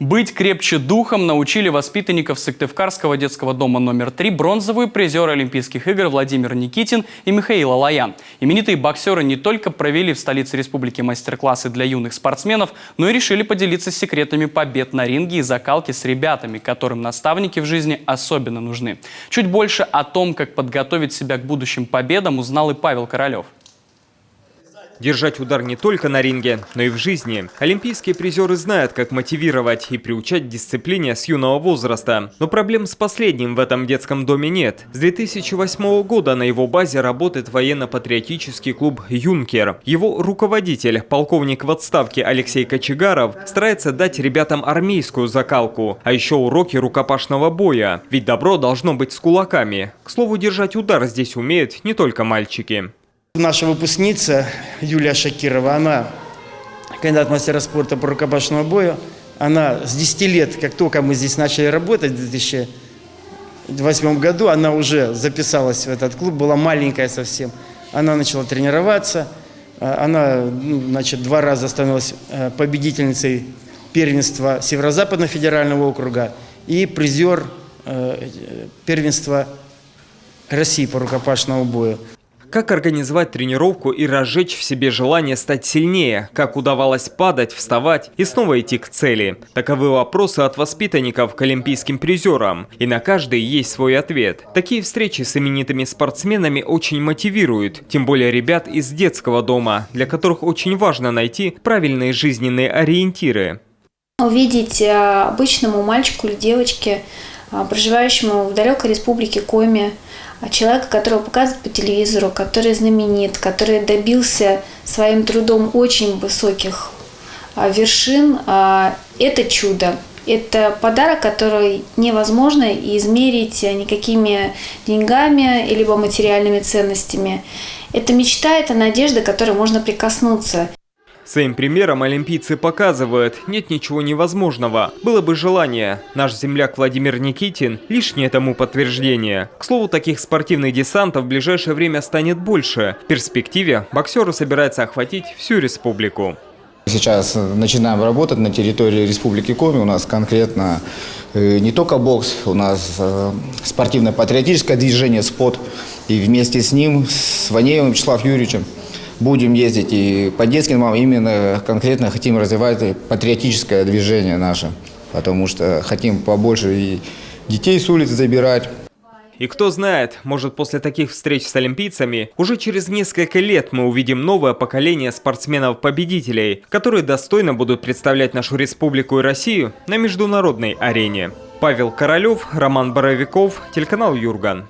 Быть крепче духом научили воспитанников Сыктывкарского детского дома номер 3 бронзовые призеры Олимпийских игр Владимир Никитин и Михаил Алаян. Именитые боксеры не только провели в столице республики мастер-классы для юных спортсменов, но и решили поделиться секретами побед на ринге и закалки с ребятами, которым наставники в жизни особенно нужны. Чуть больше о том, как подготовить себя к будущим победам, узнал и Павел Королев. Держать удар не только на ринге, но и в жизни. Олимпийские призеры знают, как мотивировать и приучать к дисциплине с юного возраста. Но проблем с последним в этом детском доме нет. С 2008 года на его базе работает военно-патриотический клуб «Юнкер». Его руководитель, полковник в отставке Алексей Кочегаров, старается дать ребятам армейскую закалку, а еще уроки рукопашного боя. Ведь добро должно быть с кулаками. К слову, держать удар здесь умеют не только мальчики. Наша выпускница Юлия Шакирова, она кандидат мастера спорта по рукопашному бою. Она с 10 лет, как только мы здесь начали работать в 2008 году, она уже записалась в этот клуб, была маленькая совсем. Она начала тренироваться, она, 2 раза становилась победительницей первенства Северо-Западного федерального округа и призер первенства России по рукопашному бою. Как организовать тренировку и разжечь в себе желание стать сильнее? Как удавалось падать, вставать и снова идти к цели? Таковы вопросы от воспитанников к олимпийским призерам. И на каждый есть свой ответ. Такие встречи с именитыми спортсменами очень мотивируют. Тем более ребят из детского дома, для которых очень важно найти правильные жизненные ориентиры. Увидеть обычному мальчику или девочке, проживающему в далекой республике Коми, человека, которого показывают по телевизору, который знаменит, который добился своим трудом очень высоких вершин, это чудо. Это подарок, который невозможно измерить никакими деньгами либо материальными ценностями. Это мечта, это надежда, к которой можно прикоснуться. Своим примером олимпийцы показывают, нет ничего невозможного. Было бы желание. Наш земляк Владимир Никитин – лишнее тому подтверждение. К слову, таких спортивных десантов в ближайшее время станет больше. В перспективе боксеры собираются охватить всю республику. Сейчас начинаем работать на территории республики Коми. У нас конкретно не только бокс, у нас спортивно-патриотическое движение «СПОТ». И вместе с ним, с Ванеевым Вячеславом Юрьевичем, будем ездить и по детским домам, именно конкретно хотим развивать патриотическое движение наше, потому что хотим побольше и детей с улиц забирать. И кто знает, может, после таких встреч с олимпийцами уже через несколько лет мы увидим новое поколение спортсменов-победителей, которые достойно будут представлять нашу республику и Россию на международной арене. Павел Королев, Роман Боровиков, телеканал Юрган.